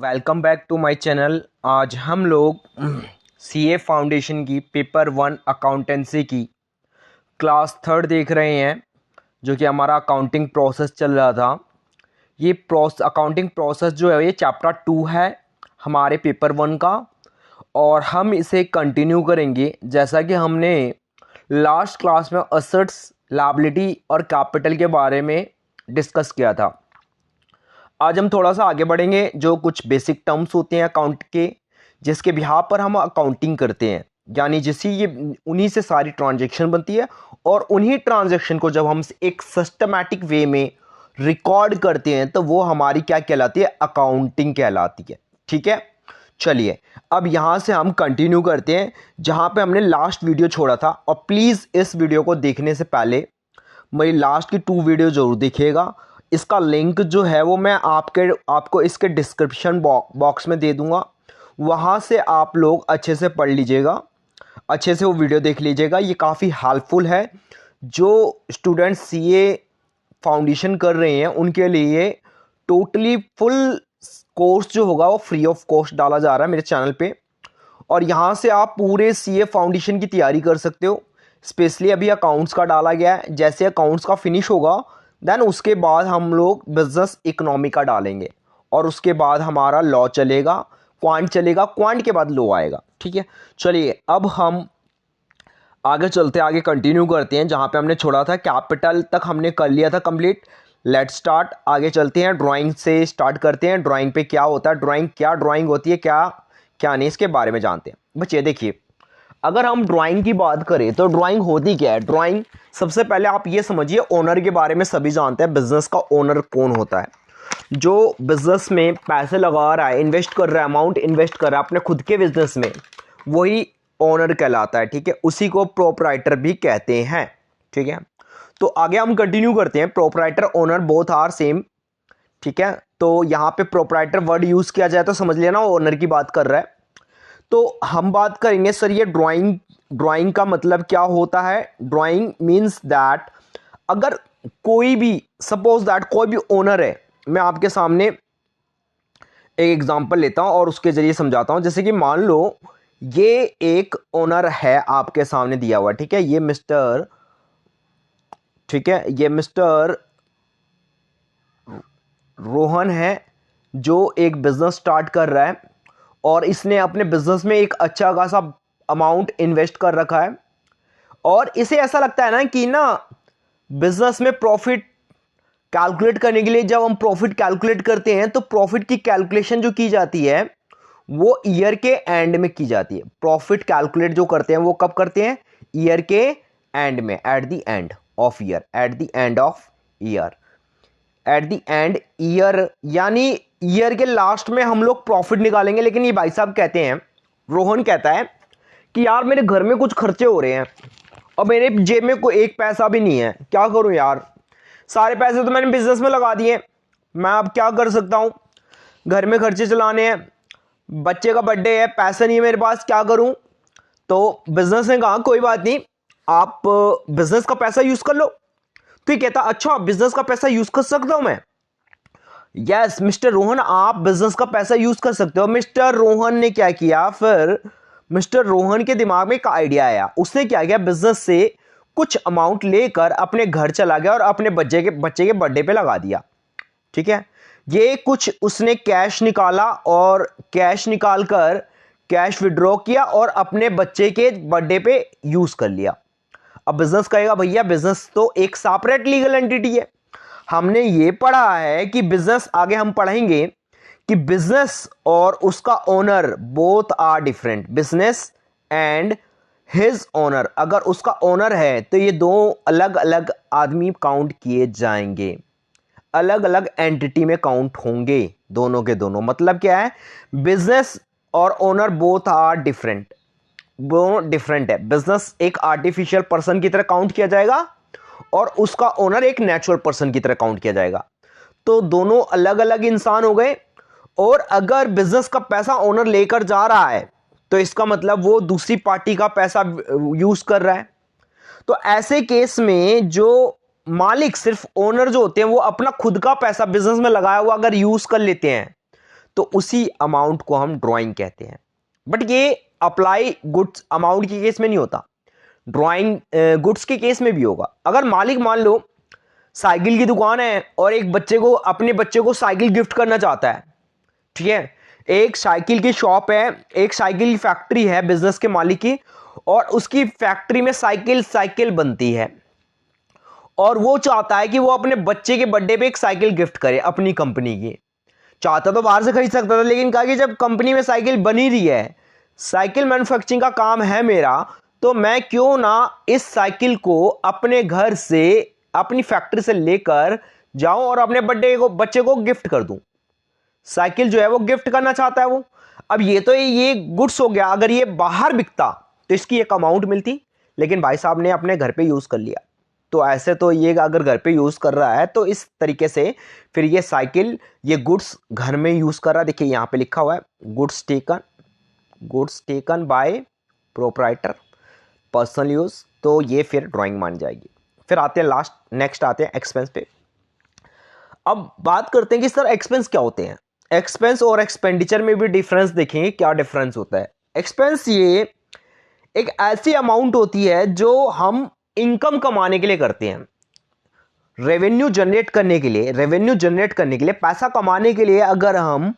Welcome back to my channel. आज हम लोग सीए फाउंडेशन की पेपर 1 अकाउंटेंसी की क्लास 3 देख रहे हैं, जो कि हमारा अकाउंटिंग प्रोसेस चल रहा था। ये अकाउंटिंग प्रोसेस जो है ये चैप्टर 2 है हमारे पेपर 1 का, और हम इसे कंटिन्यू करेंगे जैसा कि हमने लास्ट क्लास में असेट्स, लायबिलिटी और कैपिटल के बारे में डिस्कस किया था। आज हम थोड़ा सा आगे बढ़ेंगे, जो कुछ बेसिक टर्म्स होते हैं अकाउंट के, जिसके बिहाफ पर हम अकाउंटिंग करते हैं, यानी जिससे ये उन्हीं से सारी ट्रांजैक्शन बनती है, और उन्हीं ट्रांजैक्शन को जब हम एक सिस्टमैटिक वे में रिकॉर्ड करते हैं तो वो हमारी क्या कहलाती है, अकाउंटिंग कहलाती है। ठीक है, चलिए अब यहाँ से हम कंटिन्यू करते हैं जहाँ पे हमने लास्ट वीडियो छोड़ा था। और प्लीज़ इस वीडियो को देखने से पहले मेरी लास्ट की 2 वीडियो ज़रूर देखिएगा। इसका लिंक जो है वो मैं आपको इसके डिस्क्रिप्शन बॉक्स में दे दूंगा, वहाँ से आप लोग अच्छे से पढ़ लीजिएगा, अच्छे से वो वीडियो देख लीजिएगा। ये काफ़ी हेल्पफुल है। जो स्टूडेंट्स सीए फाउंडेशन कर रहे हैं उनके लिए टोटली फुल कोर्स जो होगा वो फ्री ऑफ कॉस्ट डाला जा रहा है मेरे चैनल पे, और यहाँ से आप पूरे सीए फाउंडेशन की तैयारी कर सकते हो। स्पेशली अभी अकाउंट्स का डाला गया है, जैसे अकाउंट्स का फिनिश होगा देन उसके बाद हम लोग बिजनेस इकोनॉमी का डालेंगे, और उसके बाद हमारा लॉ चलेगा, क्वांट चलेगा, क्वांट के बाद लॉ आएगा। ठीक है, चलिए अब हम आगे चलते, आगे कंटिन्यू करते हैं जहाँ पे हमने छोड़ा था। कैपिटल तक हमने कर लिया था कंप्लीट। लेट्स स्टार्ट, आगे चलते हैं, ड्राइंग से स्टार्ट करते हैं। ड्राइंग पे क्या होता है, ड्राइंग होती है, क्या क्या नहीं, इसके बारे में जानते हैं। बच्चे देखिए, अगर हम ड्राइंग की बात करें तो ड्राइंग होती क्या है। ड्राइंग, सबसे पहले आप ये समझिए, ओनर के बारे में सभी जानते हैं। बिजनेस का ओनर कौन होता है? जो बिजनेस में पैसे लगा रहा है, इन्वेस्ट कर रहा है, अमाउंट इन्वेस्ट कर रहा है अपने खुद के बिजनेस में, वही ओनर कहलाता है। ठीक है, उसी को प्रोपराइटर भी कहते हैं। ठीक है, तो आगे हम कंटिन्यू करते हैं। Proprietor, owner both are same. ठीक है, तो यहाँ पे प्रोपराइटर वर्ड यूज किया जाए तो समझ लेना ओनर की बात कर रहा है। तो हम बात करेंगे सर ये ड्राइंग का मतलब क्या होता है। ड्राइंग मींस दैट अगर कोई भी, सपोज दैट कोई भी ओनर है, मैं आपके सामने एक एग्जांपल लेता हूं और उसके जरिए समझाता हूं। जैसे कि मान लो ये एक ओनर है आपके सामने दिया हुआ। ठीक है, ये मिस्टर रोहन है, जो एक बिजनेस स्टार्ट कर रहा है, और इसने अपने बिजनेस में एक अच्छा खासा अमाउंट इन्वेस्ट कर रखा है, और इसे ऐसा लगता है ना कि बिजनेस में प्रॉफिट कैलकुलेट करने के लिए जब हम प्रॉफिट कैलकुलेट करते हैं तो प्रॉफिट की कैलकुलेशन जो की जाती है वो ईयर के एंड में की जाती है। प्रॉफिट कैलकुलेट जो करते हैं वो कब करते हैं? ईयर के एंड में, at the end of year, at the end of year, at the end year, यानी ईयर के लास्ट में हम लोग प्रॉफिट निकालेंगे। लेकिन ये भाई साहब कहते हैं, रोहन कहता है कि यार मेरे घर में कुछ खर्चे हो रहे हैं और मेरे जेब में कोई एक पैसा भी नहीं है, क्या करूं यार, सारे पैसे तो मैंने बिजनेस में लगा दिए, मैं अब क्या कर सकता हूं, घर में खर्चे चलाने हैं, बच्चे का बर्थडे है, पैसा नहीं है मेरे पास, क्या करूं? तो बिजनेस ने कहा कोई बात नहीं, आप बिजनेस का पैसा यूज कर लो। तो ये कहता अच्छा बिजनेस का पैसा यूज कर सकता हूं मैं? यस मिस्टर रोहन, आप बिजनेस का पैसा यूज कर सकते हो। मिस्टर रोहन ने क्या किया, फिर मिस्टर रोहन के दिमाग में एक आइडिया आया। उसने क्या किया, बिजनेस से कुछ अमाउंट लेकर अपने घर चला गया और अपने बच्चे के बर्थडे पे लगा दिया। ठीक है, ये कुछ उसने कैश निकाला और कैश निकालकर कैश विड्रॉ किया और अपने बच्चे के बर्थडे पे यूज कर लिया। अब बिजनेस कहेगा भैया बिजनेस तो एक सेपरेट लीगल एंटिटी है। हमने ये पढ़ा है कि बिजनेस, आगे हम पढ़ेंगे कि बिजनेस और उसका owner both are different. Business and his owner, अगर उसका ओनर है तो ये दो अलग अलग आदमी काउंट किए जाएंगे, अलग अलग एंटिटी में काउंट होंगे दोनों के दोनों। मतलब क्या है, बिजनेस और ओनर बोथ आर डिफरेंट, दोनों डिफरेंट है। बिजनेस एक आर्टिफिशियल पर्सन की तरह काउंट किया जाएगा और उसका ओनर एक नेचुरल पर्सन की तरह काउंट किया जाएगा। तो दोनों अलग अलग इंसान हो गए। और अगर बिजनेस का पैसा ओनर लेकर जा रहा है तो इसका मतलब वो दूसरी पार्टी का पैसा यूज कर रहा है। तो ऐसे केस में जो मालिक, सिर्फ ओनर जो होते हैं, वो अपना खुद का पैसा बिजनेस में लगाया हुआ अगर यूज कर लेते हैं तो उसी अमाउंट को हम ड्राइंग कहते हैं। बट ये अप्लाई गुड्स अमाउंट के केस में नहीं होता, ड्राइंग गुड्स के केस में भी होगा। अगर मालिक मान लो साइकिल की दुकान है और एक बच्चे को, अपने बच्चे को साइकिल गिफ्ट करना चाहता है, ठीक है, एक साइकिल की शॉप है, एक साइकिल की फैक्ट्री है बिजनेस के मालिक की, और उसकी फैक्ट्री में साइकिल बनती है, और वो चाहता है कि वो अपने बच्चे के बर्थडे पे एक साइकिल गिफ्ट करे अपनी कंपनी की। चाहता तो बाहर से खरीद सकता था, लेकिन कहा कि जब कंपनी में साइकिल बनी रही है, साइकिल मैन्युफैक्चरिंग का काम है मेरा, तो मैं क्यों ना इस साइकिल को अपने घर से, अपनी फैक्ट्री से लेकर जाऊं और अपने बच्चे को गिफ्ट कर दूं। साइकिल जो है वो गिफ्ट करना चाहता है वो। अब ये गुड्स हो गया। अगर ये बाहर बिकता तो इसकी एक अमाउंट मिलती, लेकिन भाई साहब ने अपने घर पे यूज कर लिया। तो ऐसे तो ये अगर घर पे यूज कर रहा है तो इस तरीके से फिर ये साइकिल, ये गुड्स घर में यूज कर रहा है। देखिए यहां पे लिखा हुआ है goods taken by proprietor personal use, तो ये फिर ड्राइंग मान जाएगी। फिर आते हैं नेक्स्ट आते हैं एक्सपेंस पे। अब बात करते हैं कि सर एक्सपेंस क्या होते हैं। एक्सपेंस और एक्सपेंडिचर में भी डिफरेंस देखेंगे, क्या डिफरेंस होता है। एक्सपेंस ये एक ऐसी अमाउंट होती है जो हम इनकम कमाने के लिए करते हैं, रेवेन्यू जनरेट करने के लिए, पैसा कमाने के लिए अगर हम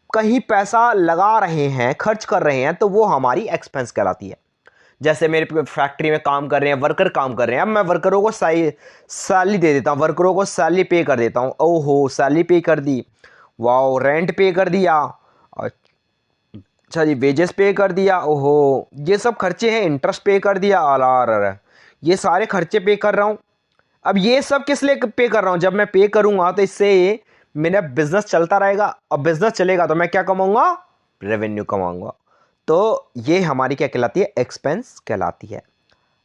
कहीं पैसा लगा रहे हैं, खर्च कर रहे हैं, तो वो हमारी एक्सपेंस कहलाती है। जैसे मेरे फैक्ट्री में काम कर रहे हैं, वर्कर काम कर रहे हैं, अब मैं वर्करों को सैलरी दे देता हूँ, वर्करों को सैलरी पे कर देता हूँ, ओहो सैलरी पे कर दी, वाओ रेंट पे कर दिया, अच्छा जी वेजेस पे कर दिया, ओहो ये सब खर्चे हैं, इंटरेस्ट पे कर दिया, अलार ये सारे खर्चे पे कर रहा हूँ। अब ये सब किस लिए पे कर रहा हूँ, जब मैं पे करूंगा तो इससे मेरा बिजनेस चलता रहेगा, और बिजनेस चलेगा तो मैं क्या कमाऊंगा, रेवेन्यू कमाऊंगा। तो ये हमारी क्या कहलाती है, एक्सपेंस कहलाती है।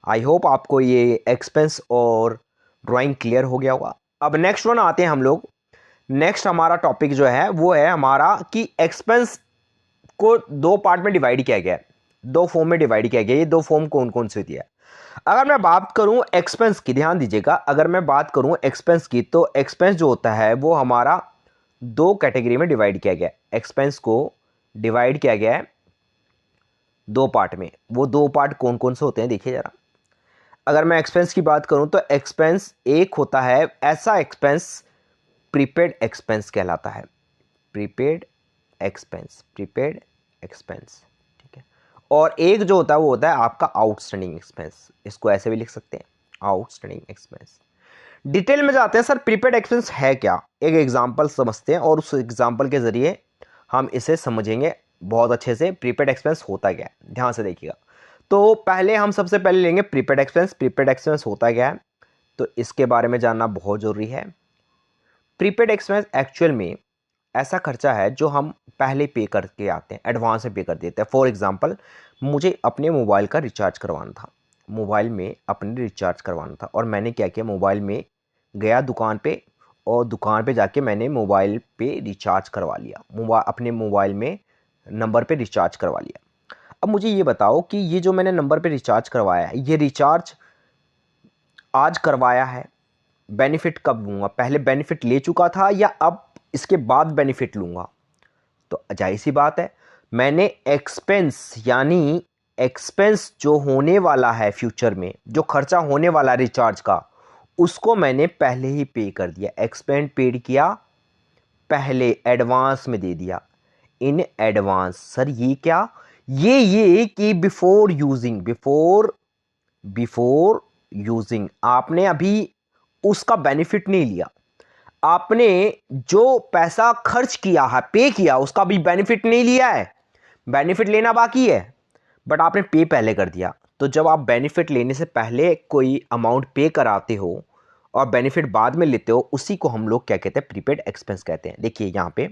आई होप आपको ये एक्सपेंस और ड्राइंग क्लियर हो गया होगा। अब नेक्स्ट वन आते हैं हम लोग। नेक्स्ट हमारा टॉपिक जो है वो है हमारा कि एक्सपेंस को दो पार्ट में डिवाइड किया गया है, दो फॉर्म में डिवाइड किया गया है। ये दो फॉर्म कौन कौन सी होती है। अगर मैं बात करूं एक्सपेंस की, ध्यान दीजिएगा, अगर मैं बात करूं एक्सपेंस की, तो एक्सपेंस जो होता है वो हमारा दो कैटेगरी में डिवाइड किया गया है। एक्सपेंस को डिवाइड किया गया है दो पार्ट में। वो दो पार्ट कौन कौन से होते हैं देखिए जरा। अगर मैं एक्सपेंस की बात करूं तो एक्सपेंस एक होता है ऐसा एक्सपेंस, प्रीपेड एक्सपेंस कहलाता है, प्रीपेड एक्सपेंस, ठीक है। और एक जो होता है वो होता है आपका आउटस्टैंडिंग एक्सपेंस, इसको ऐसे भी लिख सकते हैं, आउटस्टैंडिंग एक्सपेंस। डिटेल में जाते हैं सर प्रीपेड एक्सपेंस है क्या, एक एग्जांपल समझते हैं और उस एग्जांपल के जरिए हम इसे समझेंगे बहुत अच्छे से प्रीपेड एक्सपेंस होता क्या है। ध्यान से देखिएगा। तो पहले हम सबसे पहले लेंगे प्रीपेड एक्सपेंस। प्रीपेड एक्सपेंस होता क्या है, तो इसके बारे में जानना बहुत जरूरी है। प्रीपेड एक्सपेंस एक्चुअल में ऐसा खर्चा है जो हम पहले पे करके आते हैं, एडवांस में पे कर देते हैं। फॉर एग्जांपल मुझे अपने मोबाइल का रिचार्ज करवाना था, मोबाइल में अपने रिचार्ज करवाना था, और मैंने क्या किया, मोबाइल में गया दुकान पे, और दुकान पे जाके मैंने मोबाइल पे रिचार्ज करवा लिया, अपने मोबाइल में नंबर पे रिचार्ज करवा लिया। अब मुझे ये बताओ कि ये जो मैंने नंबर पे रिचार्ज करवाया है, ये रिचार्ज आज करवाया है, बेनिफिट कब लूँगा, पहले बेनिफिट ले चुका था या अब इसके बाद बेनिफिट लूँगा। तो जाहिर सी बात है, मैंने एक्सपेंस, यानी एक्सपेंस जो होने वाला है फ्यूचर में, जो खर्चा होने वाला रिचार्ज का, उसको मैंने पहले ही पे कर दिया, एक्सपेंस पेड किया पहले, एडवांस में दे दिया, इन एडवांस। सर ये क्या, ये कि बिफोर यूजिंग आपने अभी उसका बेनिफिट नहीं लिया, आपने जो पैसा खर्च किया है, पे किया, उसका भी बेनिफिट नहीं लिया है, बेनिफिट लेना बाकी है, बट आपने पे पहले कर दिया। तो जब आप बेनिफिट लेने से पहले कोई अमाउंट पे कराते हो और बेनिफिट बाद में लेते हो, उसी को हम लोग क्या कहते हैं, प्रीपेड एक्सपेंस कहते हैं। देखिए यहां पे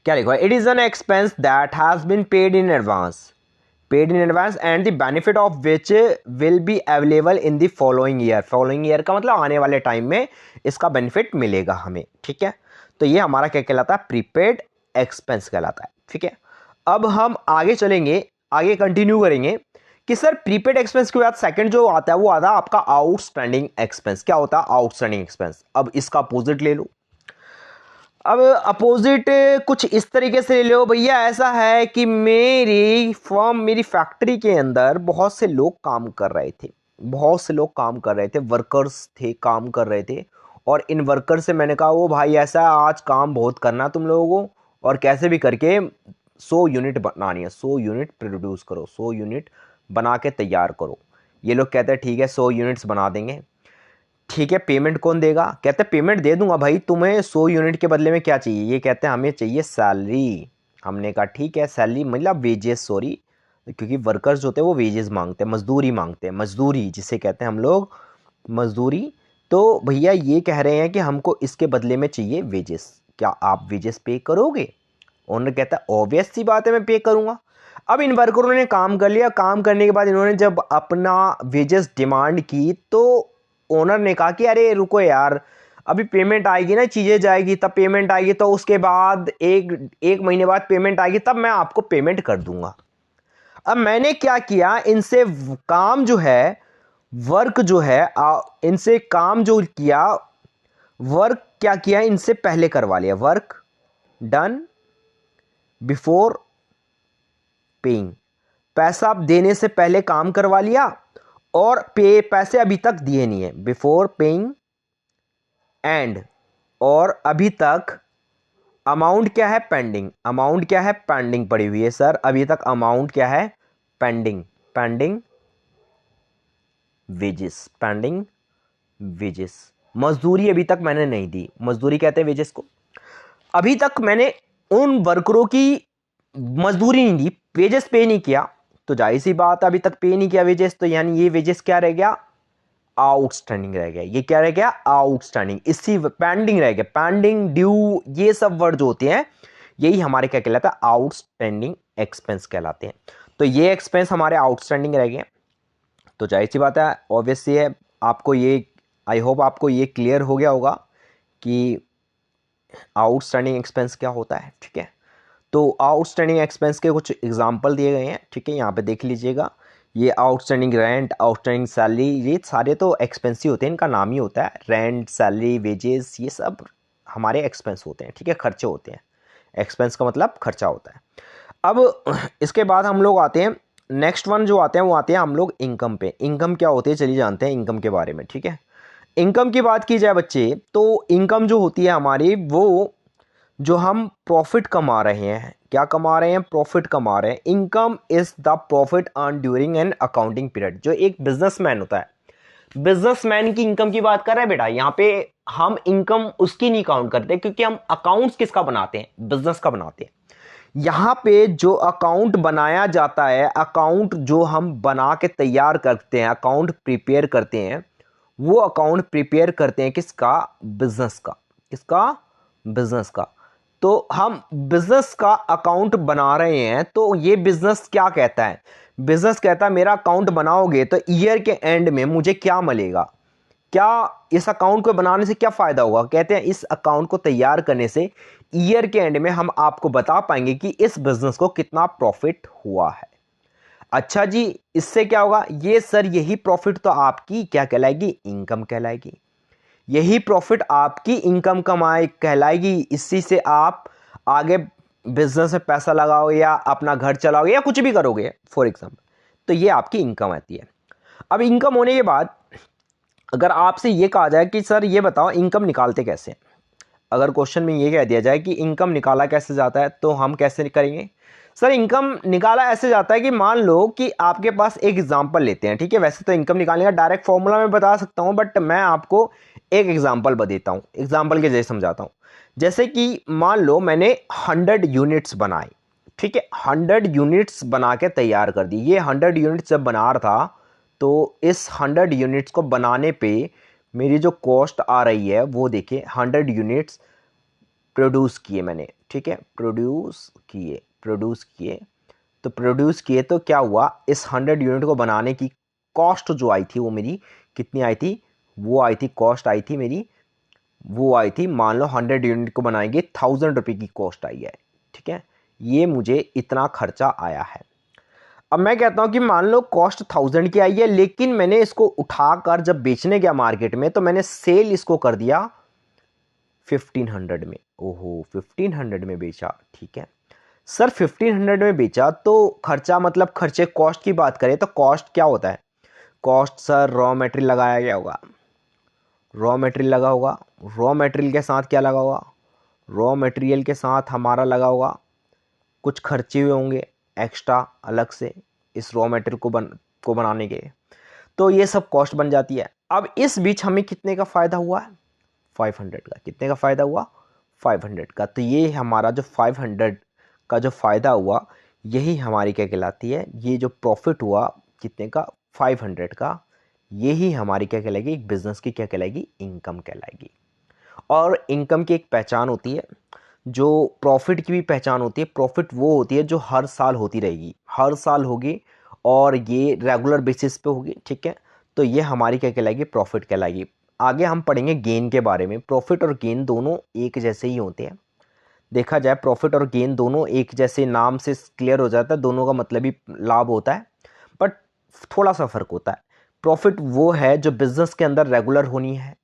क्या लिखा है, it is an expense that has been paid in advance and the benefit of which will be available in the following year. Following year का मतलब आने वाले टाइम में इसका बेनिफिट मिलेगा हमें, ठीक है। तो ये हमारा क्या कहलाता है, प्रीपेड एक्सपेंस कहलाता है, ठीक है। अब हम आगे चलेंगे, आगे कंटिन्यू करेंगे कि सर प्रीपेड एक्सपेंस के बाद सेकंड जो आता है वो आता है आपका आउटस्टैंडिंग एक्सपेंस। क्या होता है आउटस्टैंडिंग एक्सपेंस, अब इसका अपोजिट ले लो। अब अपोजिट कुछ इस तरीके से ले लो भैया, ऐसा है कि मेरी फैक्ट्री के अंदर बहुत से लोग काम कर रहे थे, वर्कर्स थे, काम कर रहे थे। और इन वर्कर से मैंने कहा, वो भाई ऐसा आज काम बहुत करना तुम लोगों को, और कैसे भी करके 100 यूनिट बनानी है, 100 यूनिट प्रोड्यूस करो, 100 यूनिट बना के तैयार करो। ये लोग कहते हैं ठीक है 100 यूनिट्स बना देंगे। ठीक है, पेमेंट कौन देगा? कहते हैं पेमेंट दे दूंगा भाई, तुम्हें 100 यूनिट के बदले में क्या चाहिए? ये कहते हैं हमें चाहिए सैलरी। हमने कहा ठीक है, सैलरी मतलब वेजेस, सॉरी, क्योंकि वर्कर्स होते हैं वो वेजेस मांगते हैं, मजदूरी मांगते हैं, मजदूरी जिसे कहते हैं हम लोग, मजदूरी। तो भैया ये कह रहे हैं कि हमको इसके बदले में चाहिए वेजेस, क्या आप वेजेस पे करोगे? ओनर कहता है ऑब्वियस सी बात है मैं पे करूंगा। अब इन वर्करों ने काम कर लिया, काम करने के बाद इन्होंने जब अपना वेजेस डिमांड की तो ओनर ने कहा कि अरे रुको यार, अभी पेमेंट आएगी ना, चीज़ें जाएगी तब पेमेंट आएगी, तो उसके बाद एक महीने बाद पेमेंट आएगी, तब मैं आपको पेमेंट कर दूंगा। अब मैंने क्या किया, इनसे काम जो है, वर्क जो है, इनसे काम जो किया, वर्क क्या किया, इनसे पहले करवा लिया, वर्क डन बिफोर पेइंग, पैसा देने से पहले काम करवा लिया, और पैसे अभी तक दिए नहीं है, बिफोर पेइंग एंड, और अभी तक अमाउंट क्या है, पेंडिंग, अमाउंट क्या है, पेंडिंग पड़ी हुई है सर, अभी तक अमाउंट क्या है, pending, pending wages, pending wages, मजदूरी अभी तक मैंने नहीं दी, मजदूरी कहते हैं वेजेस को। अभी तक मैंने उन वर्करों की मजदूरी नहीं दी, वेजेस पे नहीं किया, तो जाहिर सी बात, अभी तक पे नहीं किया वेजेस, तो यानी ये वेजेस क्या रह गया, आउटस्टैंडिंग रह गया। ये क्या रह गया, आउटस्टैंडिंग, इसी पेंडिंग रह गया, पेंडिंग, ड्यू, ये सब वर्ड जो होते हैं यही हमारे क्या कहलाता है, आउटस्टैंडिंग एक्सपेंस कहलाते हैं। तो ये एक्सपेंस हमारे आउटस्टैंडिंग रह गए। तो जाहिर सी बात है, ऑब्वियस है, आपको ये, आई होप आपको ये क्लियर हो गया होगा कि आउटस्टैंडिंग एक्सपेंस क्या होता है। ठीक है, तो आउटस्टैंडिंग एक्सपेंस के कुछ एग्जांपल दिए गए हैं। ठीक है, यहाँ पे देख लीजिएगा, ये आउटस्टैंडिंग रेंट, आउटस्टैंडिंग सैलरी, ये सारे तो एक्सपेंस ही होते हैं, इनका नाम ही होता है, रेंट, सैलरी, वेजेस, ये सब हमारे एक्सपेंस होते हैं। ठीक है, खर्चे होते हैं, एक्सपेंस का मतलब खर्चा होता है। अब इसके बाद हम लोग आते हैं, नेक्स्ट वन जो आते हैं वो आते हैं हम लोग इनकम पे। इनकम क्या होती है, चलिए जानते हैं इनकम के बारे में। ठीक है, इनकम की बात की जाए बच्चे, तो इनकम जो होती है हमारी, वो जो हम प्रॉफिट कमा रहे हैं, क्या कमा रहे हैं, प्रॉफिट कमा रहे हैं। Income is the profit earn during an accounting period. जो एक बिजनेसमैन होता है, बिजनेसमैन की इनकम की बात कर रहे हैं बेटा, यहाँ पे हम इनकम उसकी नहीं काउंट करते, क्योंकि हम अकाउंट्स किसका बनाते हैं, बिजनेस का बनाते हैं। यहाँ पे जो अकाउंट बनाया जाता है, अकाउंट जो हम बना के तैयार करते हैं, अकाउंट प्रिपेयर करते हैं, वो अकाउंट प्रिपेयर करते हैं किसका, बिजनेस का, किसका, बिजनेस का। तो हम बिजनेस का अकाउंट बना रहे हैं, तो ये बिजनेस क्या कहता है, बिजनेस कहता है मेरा अकाउंट बनाओगे तो ईयर के एंड में मुझे क्या मिलेगा, क्या इस अकाउंट को बनाने से क्या फायदा होगा। कहते हैं इस अकाउंट को तैयार करने से ईयर के एंड में हम आपको बता पाएंगे कि इस बिजनेस को कितना प्रॉफिट हुआ है। अच्छा जी, इससे क्या होगा, ये सर यही प्रॉफिट तो आपकी क्या कहलाएगी, इनकम कहलाएगी। यही प्रॉफिट आपकी इनकम कमाए कहलाएगी। इसी से आप आगे बिजनेस में पैसा लगाओगे या अपना घर चलाओगे या कुछ भी करोगे फॉर एग्जाम्पल, तो ये आपकी इनकम आती है। अब इनकम होने के बाद अगर आपसे ये कहा जाए कि सर ये बताओ इनकम निकालते कैसे, अगर क्वेश्चन में ये कह दिया जाए कि इनकम निकाला कैसे जाता है, तो हम कैसे करेंगे। सर इनकम निकाला ऐसे जाता है कि मान लो कि आपके पास एक एग्जांपल लेते हैं। ठीक है, वैसे तो इनकम निकालने का डायरेक्ट फॉर्मूला मैं बता सकता हूं, बट मैं आपको एक एग्जांपल देता हूं, एग्जांपल के जैसे समझाता हूं। जैसे कि मान लो मैंने 100 यूनिट्स बनाई। ठीक है, 100 यूनिट्स बना के तैयार कर दी। ये 100 यूनिट्स जब बना रहा था, तो इस 100 यूनिट्स को बनाने पे मेरी जो कॉस्ट आ रही है वो देखिए, 100 यूनिट्स प्रोड्यूस किए मैंने। ठीक है, प्रोड्यूस किए तो क्या हुआ, इस 100 यूनिट को बनाने की कॉस्ट जो आई थी वो मेरी कितनी आई थी, वो आई थी, कॉस्ट आई थी मेरी, वो आई थी, मान लो 100 यूनिट को बनाएंगे 1000 रुपये की कॉस्ट आई है। ठीक है, ये मुझे इतना खर्चा आया है। अब मैं कहता हूं कि मान लो कॉस्ट 1000 की आई है, लेकिन मैंने इसको उठाकर जब बेचने गया मार्केट में, तो मैंने सेल इसको कर दिया 1500 में। ओहो 1500 में बेचा, ठीक है सर। 1500 में बेचा तो खर्चा मतलब खर्चे कॉस्ट की बात करें तो कॉस्ट क्या होता है? कॉस्ट सर रॉ मटेरियल लगाया गया होगा, रॉ मटेरियल लगा होगा। रॉ मटेरियल के साथ क्या लगा होगा? रॉ मटेरियल के साथ हमारा लगा होगा कुछ खर्चे हुए होंगे एक्स्ट्रा अलग से इस रॉ मटेरियल को बनाने के, तो ये सब कॉस्ट बन जाती है। अब इस बीच हमें कितने का फ़ायदा हुआ है? 500 का। कितने का फ़ायदा हुआ? 500 का। तो ये हमारा जो 500 का जो फ़ायदा हुआ यही हमारी क्या कहलाती है? ये जो प्रॉफिट हुआ कितने का? 500 का। यही हमारी क्या कहलाएगी? एक बिज़नेस की क्या कहलाएगी? इनकम कहलाएगी। और इनकम की एक पहचान होती है, जो प्रॉफिट की भी पहचान होती है। प्रॉफिट वो होती है जो हर साल होती रहेगी, हर साल होगी और ये रेगुलर बेसिस पे होगी, ठीक है। तो ये हमारी क्या कहलाएगी? प्रॉफिट कहलाएगी। आगे हम पढ़ेंगे गेन के बारे में। प्रॉफिट और गेन दोनों एक जैसे ही होते हैं। देखा जाए प्रॉफिट और गेन दोनों एक जैसे, नाम से क्लियर हो जाता है, दोनों का मतलब ही लाभ होता है, बट थोड़ा सा फ़र्क होता है। प्रॉफिट वो है जो बिज़नेस के अंदर रेगुलर होनी है,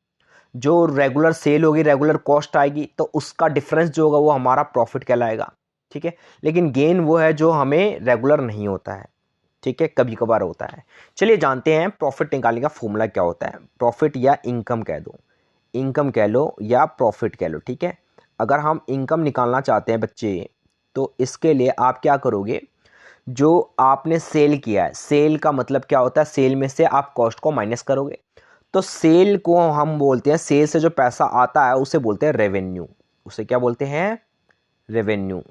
जो रेगुलर सेल होगी, रेगुलर कॉस्ट आएगी, तो उसका डिफरेंस जो होगा वो हमारा प्रॉफिट कहलाएगा, ठीक है। लेकिन गेन वो है जो हमें रेगुलर नहीं होता है, ठीक है, कभी कभार होता है। चलिए जानते हैं प्रॉफिट निकालने का फॉर्मूला क्या होता है। प्रॉफिट या इनकम कह दो, इनकम कह लो या प्रॉफिट कह लो, ठीक है। अगर हम इनकम निकालना चाहते हैं बच्चे, तो इसके लिए आप क्या करोगे? जो आपने सेल किया है, सेल का मतलब क्या होता है? सेल में से आप कॉस्ट को माइनस करोगे। तो सेल को हम बोलते हैं, सेल से जो पैसा आता है उसे बोलते हैं रेवेन्यू। उसे क्या बोलते हैं? रेवेन्यू।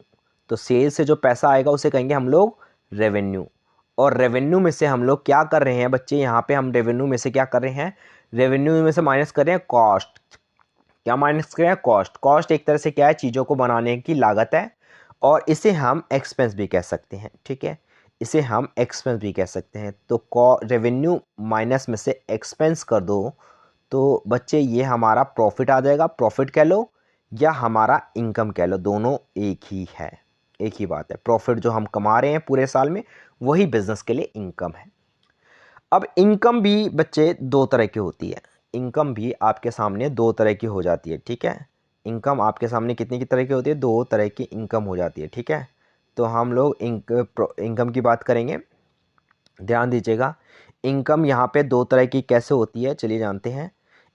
तो सेल से जो पैसा आएगा उसे कहेंगे हम लोग रेवेन्यू। और रेवेन्यू में से हम लोग क्या कर रहे हैं बच्चे? यहाँ पे हम रेवेन्यू में से क्या कर रहे हैं? रेवेन्यू में से माइनस कर रहे हैं कॉस्ट। क्या माइनस कर रहे हैं? कॉस्ट। कॉस्ट एक तरह से क्या है? चीज़ों को बनाने की लागत है, और इसे हम एक्सपेंस भी कह सकते हैं, ठीक है। इसे हम एक्सपेंस भी कह सकते हैं। तो रेवेन्यू माइनस में से एक्सपेंस कर दो तो बच्चे ये हमारा प्रॉफिट आ जाएगा। प्रॉफिट कह लो या हमारा इनकम कह लो, दोनों एक ही है, एक ही बात है। प्रॉफिट जो हम कमा रहे हैं पूरे साल में वही बिजनेस के लिए इनकम है। अब इनकम भी बच्चे दो तरह की होती है। इनकम भी आपके सामने दो तरह की हो जाती है, ठीक है। इनकम आपके सामने कितनी की तरह की होती है? दो तरह की इनकम हो जाती है, ठीक है। तो हम लोग इनकम की बात करेंगे, ध्यान दीजिएगा। इनकम यहाँ पे दो तरह की कैसे होती है, चलिए जानते हैं।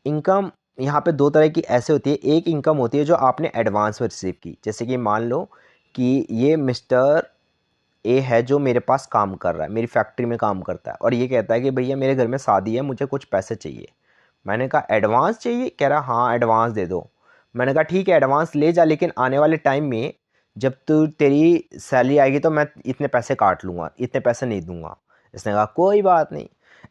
इनकम यहाँ पे दो तरह की ऐसे होती है। एक इनकम होती है जो आपने एडवांस में रिसीव की, जैसे कि मान लो कि ये मिस्टर ए है जो मेरे पास काम कर रहा है, मेरी फैक्ट्री में काम करता है, और ये कहता है कि भैया मेरे घर में शादी है, मुझे कुछ पैसे चाहिए। मैंने कहा एडवांस चाहिए? कह रहा हाँ एडवांस दे दो। मैंने कहा ठीक है एडवांस ले जा, लेकिन आने वाले टाइम में जब तेरी सैलरी आएगी तो मैं इतने पैसे काट लूँगा, इतने पैसे नहीं दूंगा। इसने कहा कोई बात नहीं।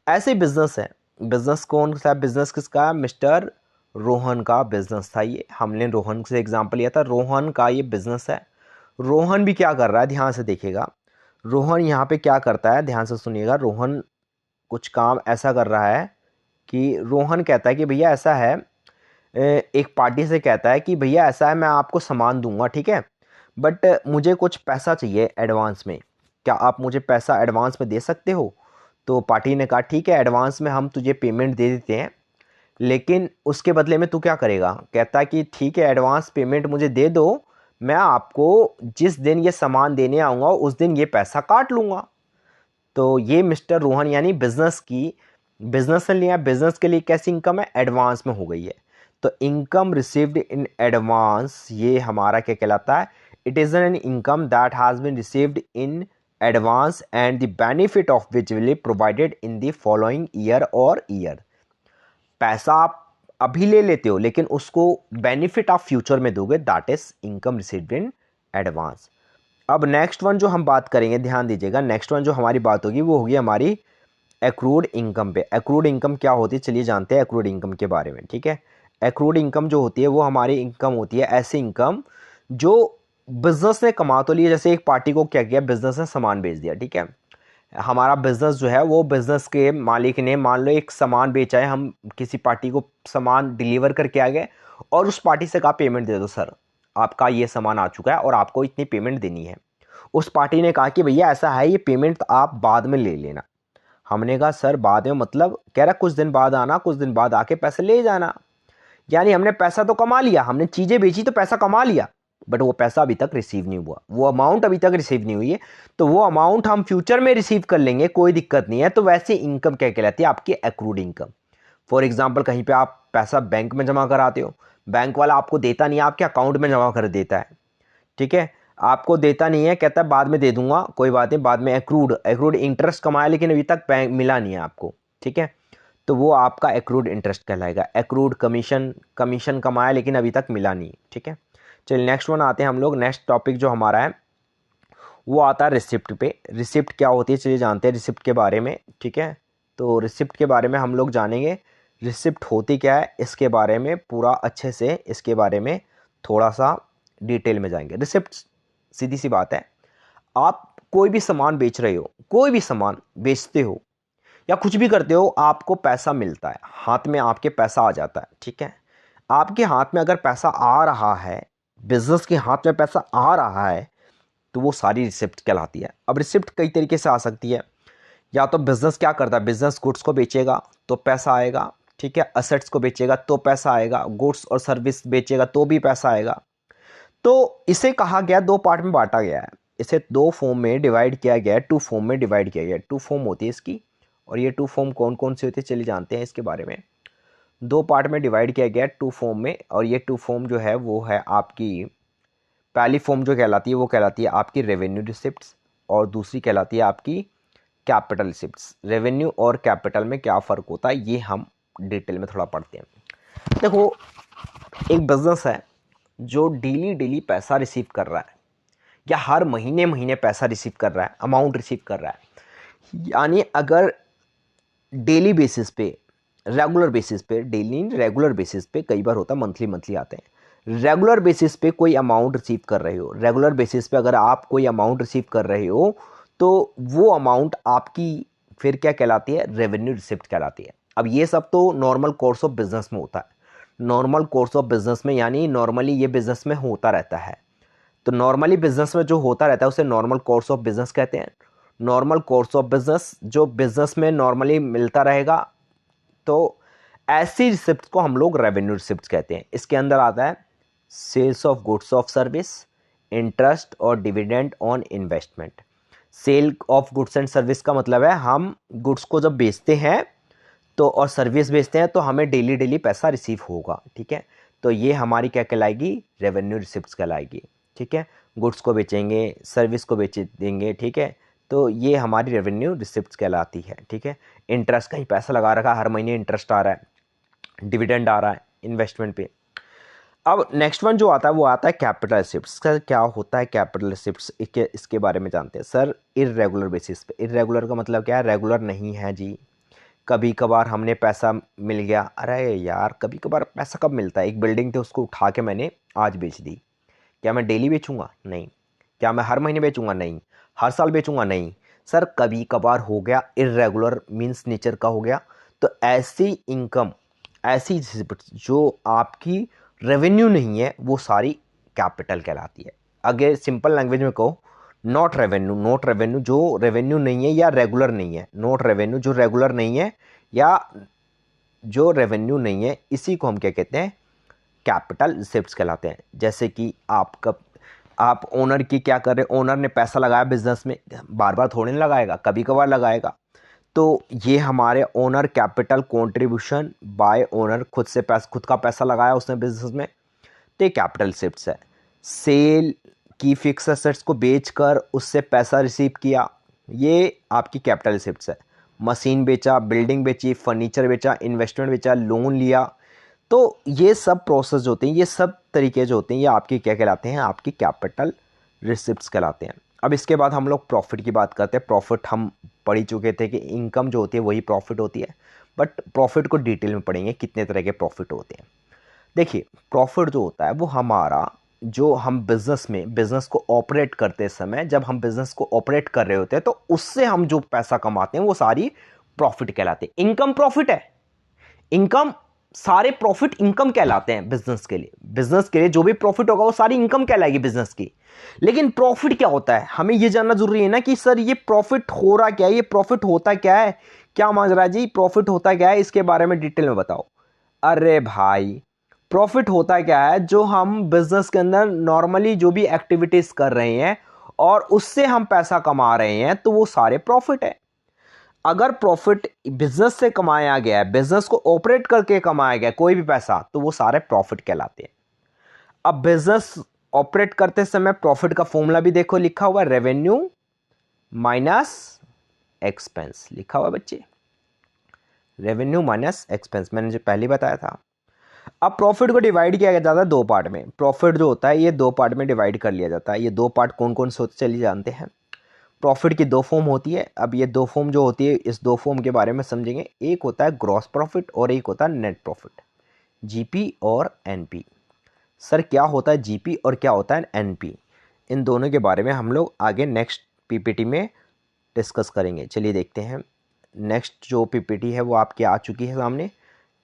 ऐसे बिजनेस है। बिजनेस कौन सा? बिजनेस किसका है? मिस्टर रोहन का बिजनेस था ये। हमने रोहन से एग्जाम्पल लिया था, रोहन का ये बिजनेस है। रोहन भी क्या कर रहा है, ध्यान से देखिएगा। रोहन यहाँ पे क्या करता है, ध्यान से सुनिएगा। रोहन कुछ काम ऐसा कर रहा है कि रोहन कहता है कि भैया ऐसा है, एक पार्टी से कहता है कि भैया ऐसा है, मैं आपको सामान दूंगा, ठीक है, बट मुझे कुछ पैसा चाहिए एडवांस में। क्या आप मुझे पैसा एडवांस में दे सकते हो? तो पार्टी ने कहा ठीक है एडवांस में हम तुझे पेमेंट दे देते हैं, लेकिन उसके बदले में तू क्या करेगा? कहता है कि ठीक है एडवांस पेमेंट मुझे दे दो, मैं आपको जिस दिन ये सामान देने आऊँगा उस दिन ये पैसा काट लूँगा। तो ये मिस्टर रोहन यानी बिजनेस से लिया, बिजनेस के लिए कैसी इनकम है? एडवांस में हो गई है। तो इनकम रिसीव्ड इन एडवांस ये हमारा क्या कहलाता है? It is an income that has been received in advance and the benefit of which will be provided in the following year और ईयर। पैसा आप अभी ले लेते हो लेकिन उसको बेनिफिट आप फ्यूचर में दोगे, that is income received in advance. अब नेक्स्ट वन जो हम बात करेंगे, ध्यान दीजिएगा, नेक्स्ट वन जो हमारी बात होगी वो होगी हमारी एक्रूड इनकम पे। एक्रूड इनकम क्या होती है, चलिए जानते हैं एक्रूड इनकम के बारे में, ठीक है। एक्रूड इनकम जो होती है वो हमारी इनकम होती है, ऐसी इनकम जो बिजनेस ने कमा तो लिया। जैसे एक पार्टी को क्या किया, बिजनेस ने सामान बेच दिया, ठीक है। हमारा बिजनेस जो है वो बिजनेस के मालिक ने मान लो एक सामान बेचा है, हम किसी पार्टी को सामान डिलीवर करके आ गए और उस पार्टी से कहा पेमेंट दे दो सर, आपका ये सामान आ चुका है और आपको इतनी पेमेंट देनी है। उस पार्टी ने कहा कि भैया ऐसा है ये पेमेंट आप बाद में ले लेना। हमने कहा सर बाद में मतलब? कह रहा कुछ दिन बाद आना, कुछ दिन बाद आके पैसे ले जाना। यानी हमने पैसा तो कमा लिया, हमने चीज़ें बेची तो पैसा कमा लिया, बट वो पैसा अभी तक रिसीव नहीं हुआ, वो अमाउंट अभी तक रिसीव नहीं हुई है। तो वो अमाउंट हम फ्यूचर में रिसीव कर लेंगे, कोई दिक्कत नहीं है। तो वैसे इनकम क्या कहलाती है? आपकी एक्रूड इनकम। फॉर एग्जाम्पल, कहीं पे आप पैसा बैंक में जमा कराते हो, बैंक वाला आपको देता नहीं है, आपके अकाउंट में जमा कर देता है, ठीक है, आपको देता नहीं है, कहता है बाद में दे दूंगा, कोई बात नहीं, बाद में एक्रूड इंटरेस्ट कमाया लेकिन अभी तक बैंक मिला नहीं है आपको, ठीक है, तो वो आपका एक्रूड इंटरेस्ट कहलाएगा। एक्रूड कमीशन कमाया लेकिन अभी तक मिला नहीं, ठीक है। चलिए नेक्स्ट वन आते हैं हम लोग। नेक्स्ट टॉपिक जो हमारा है वो आता है रिसिप्ट पे। रिसिप्ट क्या होती है चलिए जानते हैं रिसिप्ट के बारे में, ठीक है। तो रिसिप्ट के बारे में हम लोग जानेंगे, रिसिप्ट होती क्या है इसके बारे में पूरा अच्छे से, इसके बारे में थोड़ा सा डिटेल में जाएंगे। रिसिप्ट सीधी सी बात है, आप कोई भी सामान बेच रहे हो, कोई भी सामान बेचते हो या कुछ भी करते हो, आपको पैसा मिलता है, हाथ में आपके पैसा आ जाता है, ठीक है। आपके हाथ में अगर पैसा आ रहा है, बिजनेस के हाथ में पैसा आ रहा है, तो वो सारी रिसिप्ट कहलाती है। अब रिसिप्ट कई तरीके से आ सकती है, या तो बिजनेस क्या करता है, बिजनेस गुड्स को बेचेगा तो पैसा आएगा, ठीक है, असेट्स को बेचेगा तो पैसा आएगा, गुड्स और सर्विस बेचेगा तो भी पैसा आएगा। तो इसे कहा गया, दो पार्ट में बांटा गया है, इसे दो फॉर्म में डिवाइड किया गया है, टू फॉर्म में डिवाइड किया गया है। टू फॉर्म होती है इसकी, और ये टू फॉर्म कौन कौन से होते हैं चलिए जानते हैं इसके बारे में। दो पार्ट में डिवाइड किया गया है टू फॉर्म में, और ये टू फॉर्म जो है वो है आपकी, पहली फॉर्म जो कहलाती है वो कहलाती है आपकी रेवेन्यू रिसिप्ट्स, और दूसरी कहलाती है आपकी कैपिटल रिसिप्ट्स। रेवेन्यू और कैपिटल में क्या फ़र्क होता है ये हम डिटेल में थोड़ा पढ़ते हैं। देखो, एक बिजनेस है जो डेली डेली पैसा रिसीव कर रहा है, या हर महीने महीने पैसा रिसीव कर रहा है, अमाउंट रिसीव कर रहा है, यानी अगर डेली बेसिस पे, रेगुलर बेसिस पे, डेली रेगुलर बेसिस पे, कई बार होता है मंथली मंथली आते हैं, रेगुलर बेसिस पे कोई अमाउंट रिसीव कर रहे हो, रेगुलर बेसिस पे अगर आप कोई अमाउंट रिसीव कर रहे हो, तो वो अमाउंट आपकी फिर क्या कहलाती है? रेवेन्यू रिसिप्ट कहलाती है। अब ये सब तो नॉर्मल कोर्स ऑफ बिजनेस में होता है, नॉर्मल कोर्स ऑफ बिजनेस में, यानी नॉर्मली ये बिजनेस में होता रहता है। तो नॉर्मली बिजनेस में जो होता रहता है उसे नॉर्मल कोर्स ऑफ बिजनेस कहते हैं। नॉर्मल कोर्स ऑफ बिजनेस जो बिजनेस में नॉर्मली मिलता रहेगा, तो ऐसी रिसिप्ट को हम लोग रेवेन्यू रिसिप्ट कहते हैं। इसके अंदर आता है sales of goods of service, interest और dividend on investment. Sale of goods and service का मतलब है हम गुड्स को जब बेचते हैं तो, और सर्विस बेचते हैं तो हमें डेली डेली पैसा रिसीव होगा, ठीक है। तो ये हमारी क्या कहलाएगी? रेवेन्यू रिसिप्ट्स कहलाएगी, ठीक है। गुड्स को बेचेंगे, सर्विस को बेच देंगे, ठीक है, तो ये हमारी रेवेन्यू रिसिप्ट्स कहलाती है, ठीक है। इंटरेस्ट, कहीं पैसा लगा रखा, हर महीने इंटरेस्ट आ रहा है, डिविडेंड आ रहा है इन्वेस्टमेंट पे। अब नेक्स्ट वन जो आता है वो आता है कैपिटल रिसिप्ट्स। का क्या होता है कैपिटल रिसिप्ट्स, इसके बारे में जानते हैं। सर, इर्रेगुलर बेसिस पे। इर्रेगुलर का मतलब क्या है? रेगुलर नहीं है जी। कभी कभार हमने पैसा मिल गया, अरे यार कभी कभार पैसा कब मिलता है? एक बिल्डिंग थी उसको उठा के मैंने आज बेच दी, क्या मैं डेली बेचूंगा? नहीं। क्या मैं हर महीने बेचूंगा? नहीं। हर साल बेचूंगा? नहीं। सर, कभी कभार हो गया, इर्रेगुलर मीन्स नेचर का हो गया। तो ऐसी इनकम, ऐसी जो आपकी रेवेन्यू नहीं है वो सारी कैपिटल कहलाती है। अगर सिंपल लैंग्वेज में कहो, नॉट रेवेन्यू, नॉट रेवेन्यू जो रेवेन्यू नहीं है या रेगुलर नहीं है, नॉट रेवेन्यू जो रेगुलर नहीं है या जो रेवेन्यू नहीं है, इसी को हम क्या कहते हैं? कैपिटल रिसिप्ट्स कहलाते हैं। जैसे कि आप ओनर की क्या कर रहे हो, ओनर ने पैसा लगाया बिजनेस में, बार बार थोड़ी नहीं लगाएगा, कभी कभार लगाएगा, तो ये हमारे owner capital contribution by owner, खुद का पैसा लगाया उसने बिजनेस में, तो ये कैपिटल रिसिप्ट्स है। सेल की फिक्स एसेट्स को बेचकर उससे पैसा रिसीव किया, ये आपकी कैपिटल रिसिप्ट्स है। मशीन बेचा, बिल्डिंग बेची, फर्नीचर बेचा, इन्वेस्टमेंट बेचा, लोन लिया, तो ये सब प्रोसेस जो होते हैं, ये सब तरीके जो होते हैं, ये आपके क्या कहलाते हैं? आपकी कैपिटल रिसिप्ट्स कहलाते हैं। अब इसके बाद हम लोग प्रॉफिट की बात करते हैं। प्रॉफिट हम पढ़ ही चुके थे कि इनकम जो होती है वही प्रॉफिट होती है, बट प्रॉफिट को डिटेल में पढ़ेंगे कितने तरह के प्रॉफिट होते हैं। देखिए, प्रॉफिट जो होता है वो हमारा, जो हम बिजनेस को ऑपरेट करते समय, जब हम बिजनेस को ऑपरेट कर रहे होते हैं तो उससे हम जो पैसा कमाते हैं वो सारी प्रॉफिट कहलाते हैं। इनकम प्रॉफिट है, इनकम, सारे प्रॉफिट इनकम कहलाते हैं बिजनेस के लिए। बिजनेस के लिए जो भी प्रॉफिट होगा वो सारी इनकम कहलाएगी बिजनेस की। लेकिन प्रॉफिट क्या होता है, हमें ये जानना जरूरी है ना कि सर ये प्रॉफिट हो रहा क्या है, ये प्रॉफिट होता क्या है, क्या मांझ रहा है जी, प्रॉफिट होता क्या है, इसके बारे में डिटेल में बताओ। अरे भाई, प्रॉफिट होता क्या है, जो हम बिजनेस के अंदर नॉर्मली जो भी एक्टिविटीज कर रहे हैं और उससे हम पैसा कमा रहे हैं, तो वो सारे प्रॉफिट है। अगर प्रॉफिट बिजनेस से कमाया गया है, बिजनेस को ऑपरेट करके कमाया गया कोई भी पैसा, तो वो सारे प्रॉफिट कहलाते हैं। अब बिजनेस ऑपरेट करते समय प्रॉफिट का फॉर्मूला भी देखो, लिखा हुआ है रेवेन्यू माइनस एक्सपेंस, लिखा हुआ है बच्चे, रेवेन्यू माइनस एक्सपेंस, मैंने जो पहले बताया था। अब प्रॉफिट को डिवाइड किया जाता है दो पार्ट में। प्रॉफिट जो होता है ये दो पार्ट में डिवाइड कर लिया जाता है। ये दो पार्ट कौन कौन से होते चलिए जानते हैं। प्रॉफिट की दो फॉर्म होती है। अब ये दो फॉर्म जो होती है, इस दो फॉर्म के बारे में समझेंगे। एक होता है ग्रॉस प्रॉफिट और एक होता है नेट प्रॉफिट, जीपी और एनपी। सर क्या होता है जीपी और क्या होता है एनपी, इन दोनों के बारे में हम लोग आगे नेक्स्ट पीपीटी में डिस्कस करेंगे। चलिए देखते हैं। नेक्स्ट जो पीपीटी है वो आपके आ चुकी है सामने,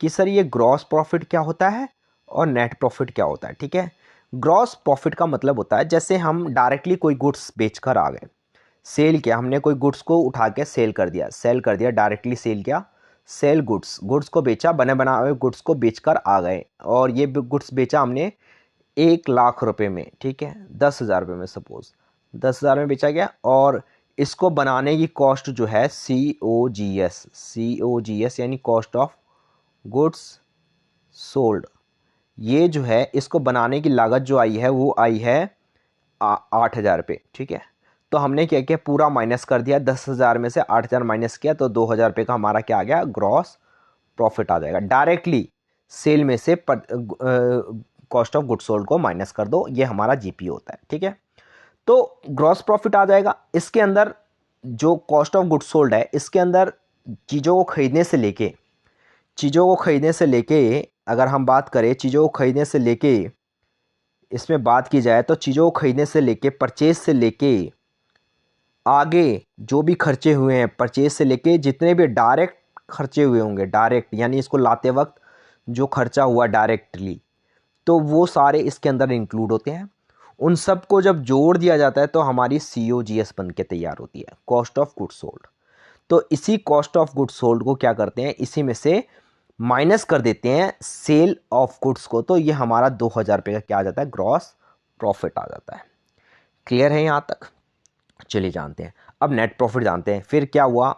कि सर ये ग्रॉस प्रॉफिट क्या होता है और नेट प्रॉफिट क्या होता है। ठीक है, ग्रॉस प्रॉफिट का मतलब होता है जैसे हम डायरेक्टली कोई गुड्स बेचकर आ गए, सेल किया, हमने कोई गुड्स को उठा के सेल कर दिया, डायरेक्टली सेल किया, सेल गुड्स को बेचा, बने बनाए हुए गुड्स को बेचकर आ गए, और ये गुड्स बेचा हमने 1,00,000 रुपये में। ठीक है, 10,000 रुपये में, सपोज 10,000 में बेचा गया, और इसको बनाने की कॉस्ट जो है COGS यानी कॉस्ट ऑफ गुड्स सोल्ड, ये जो है इसको बनाने की लागत जो आई है वो आई है 8,000 रुपये। ठीक है, तो हमने क्या किया, पूरा माइनस कर दिया, 10,000 में से 8,000 माइनस किया, तो 2,000 रुपये का हमारा क्या आ गया, ग्रॉस प्रॉफिट आ जाएगा। डायरेक्टली सेल में से कॉस्ट ऑफ गुड सोल्ड को माइनस कर दो, ये हमारा जीपी होता है। ठीक है, तो ग्रॉस प्रॉफिट आ जाएगा। इसके अंदर जो कॉस्ट ऑफ गुड सोल्ड है, इसके अंदर चीज़ों को खरीदने से लेके अगर हम बात करें, चीज़ों को खरीदने से लेके इसमें बात की जाए, तो चीज़ों को खरीदने से लेके, परचेज से लेके आगे जो भी खर्चे हुए हैं, परचेज से लेके जितने भी डायरेक्ट खर्चे हुए होंगे, डायरेक्ट यानी इसको लाते वक्त जो खर्चा हुआ डायरेक्टली, तो वो सारे इसके अंदर इंक्लूड होते हैं। उन सब को जब जोड़ दिया जाता है तो हमारी COGS बन के तैयार होती है, कॉस्ट ऑफ गुड सोल्ड। तो इसी कॉस्ट ऑफ गुड सोल्ड को क्या करते हैं, इसी में से माइनस कर देते हैं सेल ऑफ गुड्स को, तो ये हमारा 2,000 रुपये का क्या आ जाता है, ग्रॉस प्रॉफिट आ जाता है। क्लियर है यहाँ तक। चलिए जानते हैं अब नेट प्रॉफिट जानते हैं। फिर क्या हुआ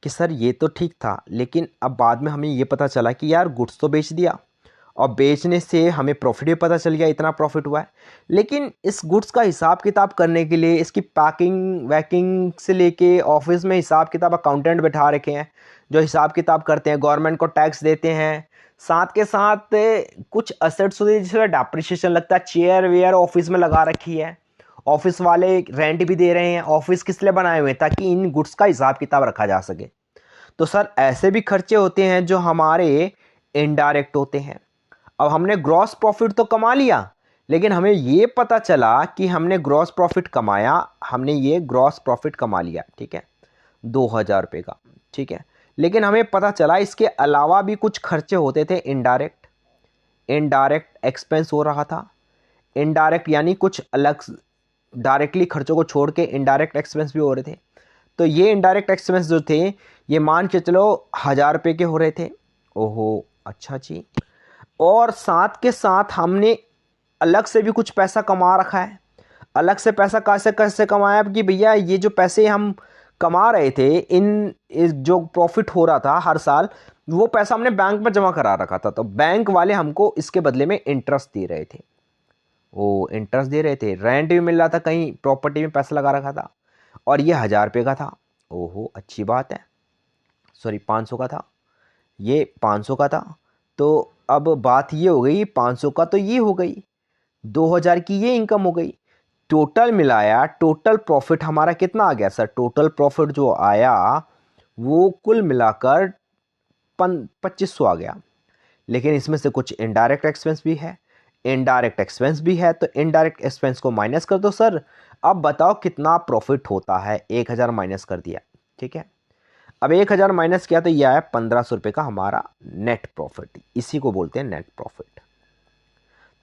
कि सर ये तो ठीक था, लेकिन अब बाद में हमें ये पता चला कि यार गुड्स तो बेच दिया, और बेचने से हमें प्रॉफिट भी पता चल गया, इतना प्रॉफिट हुआ है, लेकिन इस गुड्स का हिसाब किताब करने के लिए, इसकी पैकिंग वैकिंग से लेके ऑफिस में हिसाब किताब अकाउंटेंट बैठा रखे हैं जो हिसाब किताब करते हैं, गवर्नमेंट को टैक्स देते हैं, साथ के साथ कुछ असेट्स होते हैं जिसका डेप्रिसिएशन लगता है, चेयर वेयर ऑफिस में लगा रखी है, ऑफिस वाले रेंट भी दे रहे हैं, ऑफिस किस लिए बनाए हुए हैं, ताकि इन गुड्स का हिसाब किताब रखा जा सके। तो सर ऐसे भी खर्चे होते हैं जो हमारे इनडायरेक्ट होते हैं। अब हमने ग्रॉस प्रॉफिट तो कमा लिया, लेकिन हमें ये पता चला कि हमने ग्रॉस प्रॉफिट कमाया, हमने ये ग्रॉस प्रॉफिट कमा लिया, ठीक है, 2,000 रुपये का। ठीक है, लेकिन हमें पता चला इसके अलावा भी कुछ खर्चे होते थे इनडायरेक्ट एक्सपेंस हो रहा था। इनडायरेक्ट यानी कुछ अलग, डायरेक्टली खर्चों को छोड़ के इनडायरेक्ट एक्सपेंस भी हो रहे थे। तो ये इनडायरेक्ट एक्सपेंस जो थे, ये मान के चलो 1,000 रुपये के हो रहे थे। ओहो, अच्छा जी। और साथ के साथ हमने अलग से भी कुछ पैसा कमा रखा है। अलग से पैसा कैसे कैसे कमाया कि भैया ये जो पैसे हम कमा रहे थे, इस जो प्रॉफिट हो रहा था हर साल, वो पैसा हमने बैंक में जमा करा रखा था, तो बैंक वाले हमको इसके बदले में इंटरेस्ट दे रहे थे। वो इंटरेस्ट दे रहे थे, रेंट भी मिल रहा था, कहीं प्रॉपर्टी में पैसा लगा रखा था, और ये 1,000 रुपये का था। ओहो, अच्छी बात है। सॉरी, 500 का था, ये 500 का था। तो अब बात ये हो गई, 500 का तो ये हो गई, 2,000 की ये इनकम हो गई। टोटल मिलाया, टोटल प्रॉफिट हमारा कितना आ गया सर, टोटल प्रॉफिट जो आया वो कुल मिलाकर 2,500 आ गया। लेकिन इसमें से कुछ इनडायरेक्ट एक्सपेंस भी है, तो इनडायरेक्ट एक्सपेंस को माइनस कर दो सर। अब बताओ कितना प्रॉफिट होता है, 1,000 माइनस कर दिया। ठीक है, अब 1,000 माइनस किया तो यह आया 1,500 रुपये का हमारा नेट प्रॉफिट, इसी को बोलते हैं नेट प्रॉफिट।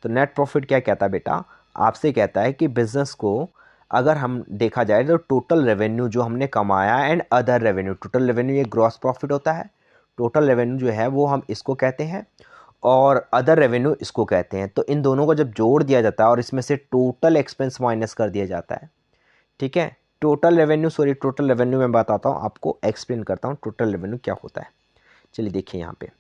तो नेट प्रॉफिट क्या कहता है बेटा, आपसे कहता है कि बिजनेस को अगर हम देखा जाए तो टोटल रेवेन्यू जो हमने कमाया and other revenue, total revenue ये ग्रॉस प्रॉफिट होता है, टोटल रेवेन्यू जो है वो हम इसको कहते हैं, और अदर रेवेन्यू इसको कहते हैं। तो इन दोनों को जब जोड़ दिया जाता है और इसमें से टोटल एक्सपेंस माइनस कर दिया जाता है, ठीक है। टोटल रेवेन्यू मैं बताता हूँ आपको, एक्सप्लेन करता हूँ टोटल रेवेन्यू क्या होता है। चलिए देखिए यहाँ पे,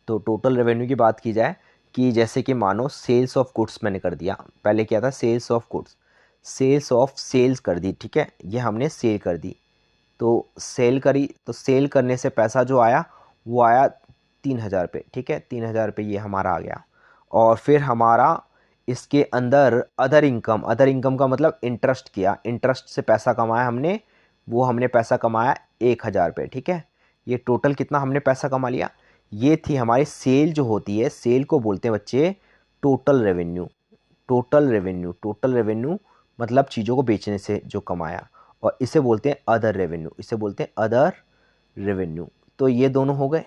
तो टोटल रेवेन्यू की बात की जाए कि जैसे कि मानो सेल्स ऑफ गुड्स मैंने कर दिया, पहले क्या था सेल्स ऑफ गुड्स, सेल्स कर दी, ठीक है, ये हमने सेल कर दी, तो सेल करी, तो सेल करने से पैसा जो आया वो आया 3,000 रुपये, ठीक है, 3,000 रुपये ये हमारा आ गया। और फिर हमारा इसके अंदर अदर इनकम का मतलब इंटरेस्ट किया, इंटरेस्ट से पैसा कमाया हमने, वो हमने पैसा कमाया 1,000 रुपये, ठीक है। ये टोटल कितना हमने पैसा कमा लिया, ये थी हमारी सेल जो होती है, सेल को बोलते हैं बच्चे टोटल रेवेन्यू। टोटल रेवेन्यू मतलब चीज़ों को बेचने से जो कमाया, और इसे बोलते हैं अदर रेवेन्यू, इसे बोलते हैं अदर रेवेन्यू। तो ये दोनों हो गए,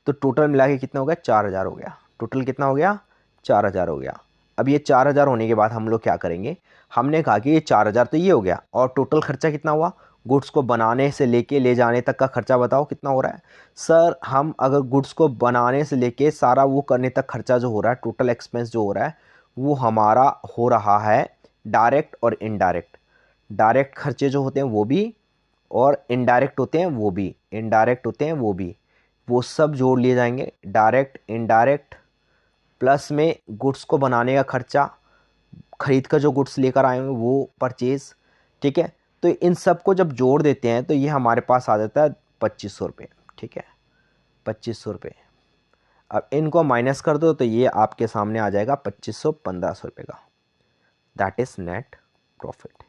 तो टोटल मिला के कितना हो गया, 4,000 हो गया। टोटल कितना हो गया, 4,000 हो गया। अब ये 4,000 होने के बाद हम लोग क्या करेंगे, हमने कहा कि ये 4,000 तो ये हो गया, और टोटल खर्चा कितना हुआ, गुड्स को बनाने से लेके ले जाने तक का खर्चा बताओ कितना हो रहा है। सर हम अगर गुड्स को बनाने से लेके सारा वो करने तक खर्चा जो हो रहा है, टोटल एक्सपेंस जो हो रहा है, वो हमारा हो रहा है डायरेक्ट और इनडायरेक्ट। डायरेक्ट खर्चे जो होते हैं वो भी, और इनडायरेक्ट होते हैं वो भी, वो सब जोड़ लिए जाएंगे, डायरेक्ट इनडायरेक्ट, प्लस में गुड्स को बनाने का खर्चा, खरीद कर जो गुड्स लेकर आए होंगे वो परचेज, ठीक है। तो इन सब को जब जोड़ देते हैं तो ये हमारे पास आ जाता है 2,500 रुपये, ठीक है, 2,500 रुपये। अब इनको माइनस कर दो तो ये आपके सामने आ जाएगा 2,500, 1,500 रुपये का, दैट इज़ नेट प्रॉफिट।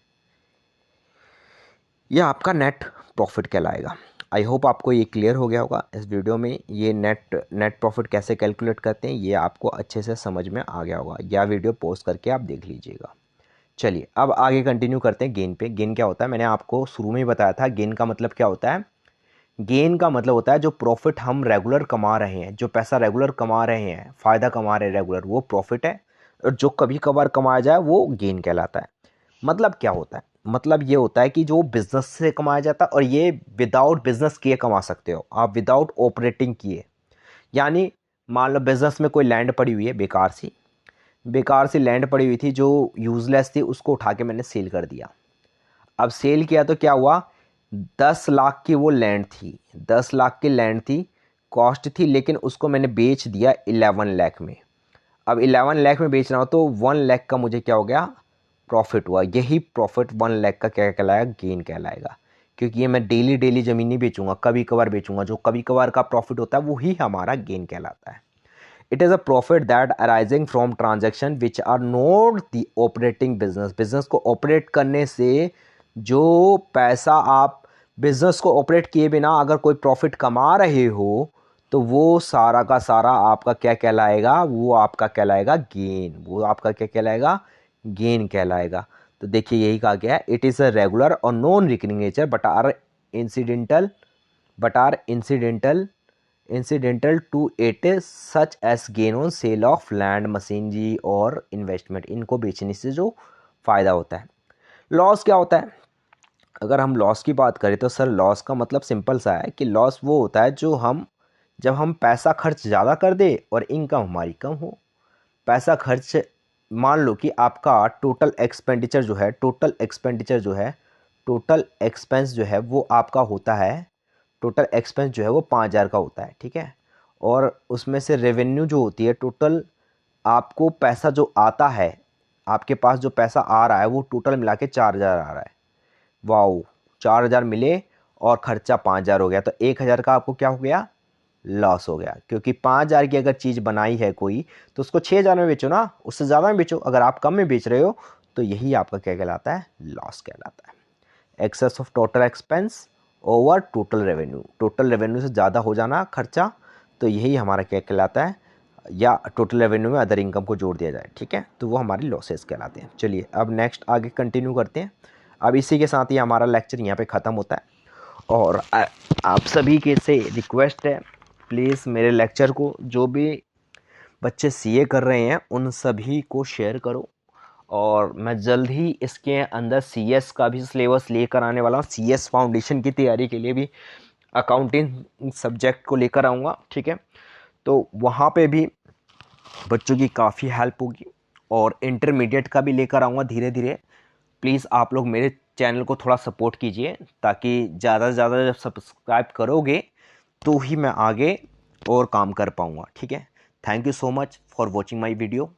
यह आपका नेट प्रॉफिट कहलाएगा। आई होप आपको ये क्लियर हो गया होगा इस वीडियो में, ये नेट प्रॉफिट कैसे कैलकुलेट करते हैं ये आपको अच्छे से समझ में आ गया होगा, या वीडियो पॉज करके आप देख लीजिएगा। चलिए अब आगे कंटिन्यू करते हैं गेन पे। गेन क्या होता है, मैंने आपको शुरू में ही बताया था, गेन का मतलब क्या होता है। गेन का मतलब होता है जो प्रॉफिट हम रेगुलर कमा रहे हैं, जो पैसा रेगुलर कमा रहे हैं, फ़ायदा कमा रहे हैं रेगुलर, वो प्रॉफिट है। और जो कभी कभार कमाया जाए वो गेन कहलाता है। मतलब क्या होता है, मतलब ये होता है कि जो बिज़नेस से कमाया जाता है, और ये विदाउट बिज़नेस किए कमा सकते हो आप, विदाउट ऑपरेटिंग किए। यानी मान लो बिज़नेस में कोई लैंड पड़ी हुई है, बेकार सी लैंड पड़ी हुई थी जो यूज़लेस थी, उसको उठा के मैंने सेल कर दिया। अब सेल किया तो क्या हुआ, 10 लाख की वो लैंड थी, 10 लाख की लैंड थी, कॉस्ट थी, लेकिन उसको मैंने बेच दिया 11 लाख में। अब 11 लाख में बेच रहा हूँ तो 1 लाख का मुझे क्या हो गया, प्रॉफिट हुआ। यही प्रॉफिट 1 लाख का क्या कहलाएगा, गेन कहलाएगा। क्योंकि ये मैं डेली ज़मीन नहीं बेचूंगा, कभी कभार बेचूंगा, जो कभी कभार का प्रॉफिट होता है वही हमारा गेन कहलाता है। It is a profit that arising from transaction which are not the operating business. Business को ऑपरेट करने से जो पैसा आप बिजनेस को ऑपरेट किए बिना अगर कोई प्रॉफिट कमा रहे हो, तो वो सारा का सारा आपका क्या कहलाएगा, वो आपका कहलाएगा गेन, वो आपका क्या कहलाएगा, गेन कहलाएगा। तो देखिए यही कहा गया है, इट इज़ अ रेगुलर और non recurring nature incidental but are incidental to it such as gain on sale of land, machinery और इन्वेस्टमेंट। इनको बेचने से जो फ़ायदा होता है। लॉस क्या होता है, अगर हम लॉस की बात करें तो सर लॉस का मतलब सिंपल सा है कि लॉस वो होता है जब हम पैसा खर्च ज़्यादा कर दे और इनकम हमारी कम हो। पैसा खर्च, मान लो कि आपका टोटल एक्सपेंस जो है वो आपका होता है, टोटल एक्सपेंस जो है वो 5,000 का होता है, ठीक है। और उसमें से रेवेन्यू जो होती है टोटल, आपको पैसा जो आता है, आपके पास जो पैसा आ रहा है वो टोटल मिला के 4,000 आ रहा है। वाओ, 4,000 मिले और खर्चा 5,000 हो गया, तो 1,000 का आपको क्या हो गया, लॉस हो गया। क्योंकि 5,000 की अगर चीज़ बनाई है कोई, तो उसको 6,000 में बेचो ना, उससे ज़्यादा में बेचो। अगर आप कम में बेच रहे हो तो यही आपका क्या कहलाता है, लॉस कहलाता है। Excess of total expense over total revenue से ज़्यादा हो जाना खर्चा, तो यही हमारा क्या कहलाता है, या टोटल रेवेन्यू में अदर इनकम को जोड़ दिया जाए, ठीक है, तो वो हमारी लॉसेस कहलाते हैं। चलिए अब नेक्स्ट आगे कंटिन्यू करते हैं। अब इसी के साथ ही हमारा लेक्चर यहाँ पे ख़त्म होता है, और आप सभी के से रिक्वेस्ट है, प्लीज़ मेरे लेक्चर को जो भी बच्चे सीए कर रहे हैं उन सभी को शेयर करो। और मैं जल्द ही इसके अंदर सीएस का भी सिलेबस लेकर आने वाला हूँ। सीएस फाउंडेशन की तैयारी के लिए भी अकाउंटिंग सब्जेक्ट को लेकर आऊँगा, ठीक है। तो वहाँ पे भी बच्चों की काफ़ी हेल्प होगी। और इंटरमीडिएट का भी लेकर आऊँगा धीरे धीरे। प्लीज़ आप लोग मेरे चैनल को थोड़ा सपोर्ट कीजिए, ताकि ज़्यादा से ज़्यादा जब सब्सक्राइब करोगे तो ही मैं आगे और काम कर पाऊँगा। ठीक है, thank you so much for watching my video.